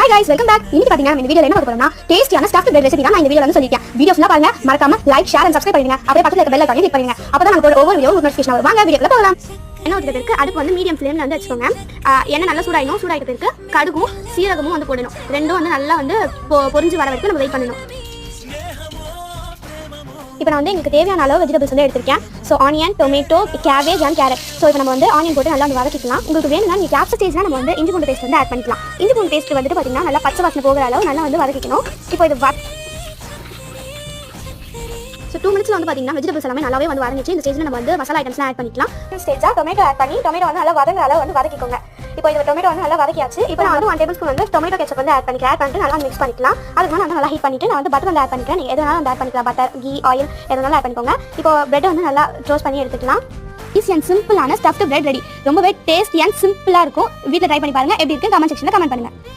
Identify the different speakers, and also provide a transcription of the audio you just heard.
Speaker 1: Hi guys, welcome back. இன்னைக்கு பாத்தீங்கன்னா இந்த வீடியோல என்ன பார்க்க போறோம்னா டேஸ்டியான ஸ்டஃப்ட் பிரெட் ரெசிபி தான் நான் இந்த வீடியோல வந்து சொல்லிருக்கேன். வீடியோ ஃபுல்லா பாருங்க. மறக்காம லைக், ஷேர் and subscribe பண்ணுங்க. அப்படியே பக்கத்துல இருக்க பெல் ஐகானை கிளிக் பண்ணுங்க. அப்பதான் நான் போற ஒவ்வொரு வீடியோ நோட்டிஃபிகேஷன் வரும். வாங்க வீடியோக்குள்ள போகலாம். என்ன ஊத்திக்கிறதுக்கு அடுப்பு வந்து மீடியம் ஃப்ளேம்ல வந்து வச்சுக்கோங்க. எண்ணெய் நல்லா சூடாயிடும். சூடாயிட்ட பிறகு கடுகும் சீரகமும் வந்து போடணும். ரெண்டும் வந்து நல்லா வந்து பொரிஞ்சு வர வரைக்கும் நம்ம வெயிட் பண்ணணும். இப்போ நான் வந்து எனக்கு தேவையான அளவு வெஜிடபிள்ஸ் வந்து எடுத்திருக்கேன். So onion, tomato, cabbage and carrot. So இப்போ நம்ம வந்து ஆனியன் போட்டு நல்லா வந்து வதக்கிக்கலாம். உங்களுக்கு வேணும்னா நீங்கள் கேப்சர் ஸ்டேஜ்னா நம்ம வந்து இஞ்சி பூண்டு பேஸ்ட் வந்து ஆட் பண்ணிக்கலாம். இஞ்சி பூண்டு பேஸ்ட் வந்துட்டு பார்த்தீங்கன்னா நல்லா பச்சை வாசனை போகிற அளவு நல்லா வந்து வதக்கிக்கணும். இப்போ இது ஸோ 2 மினிட்ஸ்ல வந்து பார்த்தீங்கன்னா வெஜிடபிள்ஸ் எல்லாமே நல்லாவே வந்து வதங்கிச்சு. இந்த ஸ்டேஜில் நம்ம வந்து மசாலா ஐட்டம்ஸ்லாம் ஆட் பண்ணிக்கலாம். ஸ்டேஜாக டொமேட்டோ ஆட் பண்ணி டொமேட்டோ வந்து நல்லா வதங்குற அளவு வந்து வதக்கிக்கோங்க. இப்போ இந்த டொமேட்டோ வந்து நல்லா வதக்கியாச்சு. இப்போ நான் வந்து 1 டேபிள் ஸ்பூன் வந்து டொமேட்டோ கெச்சப் வந்து ஆட் பண்ணிட்டு நல்லா மிக்ஸ் பண்ணிக்கலாம். அதுக்கு வந்து நல்லா ஹீட் பண்ணிட்டு நான் வந்து பட்டர் வந்து ஆட் பண்ணிக்கிறேன். நீங்கள் எதனாலும் வந்து ஆட் பண்ணிக்கலாம். பட்டர், கீ, ஆயில் எதனாலும் ஆட் பண்ணிக்கோங்க. இப்போ பிரெட் வந்து நல்லா டோஸ்ட் பண்ணி எடுத்துக்கலாம். ஈஸி அண்ட் சிம்பிளான ஸ்டஃப்ட் பிரெட் ரெடி. ரொம்பவே டேஸ்டி அண்ட் சிம்பிளாக இருக்கும். வீட்டில் ட்ரை பண்ணி பாருங்க. எப்படி இருக்கு கமெண்ட் செக்ஷனில் கமெண்ட் பண்ணுங்க.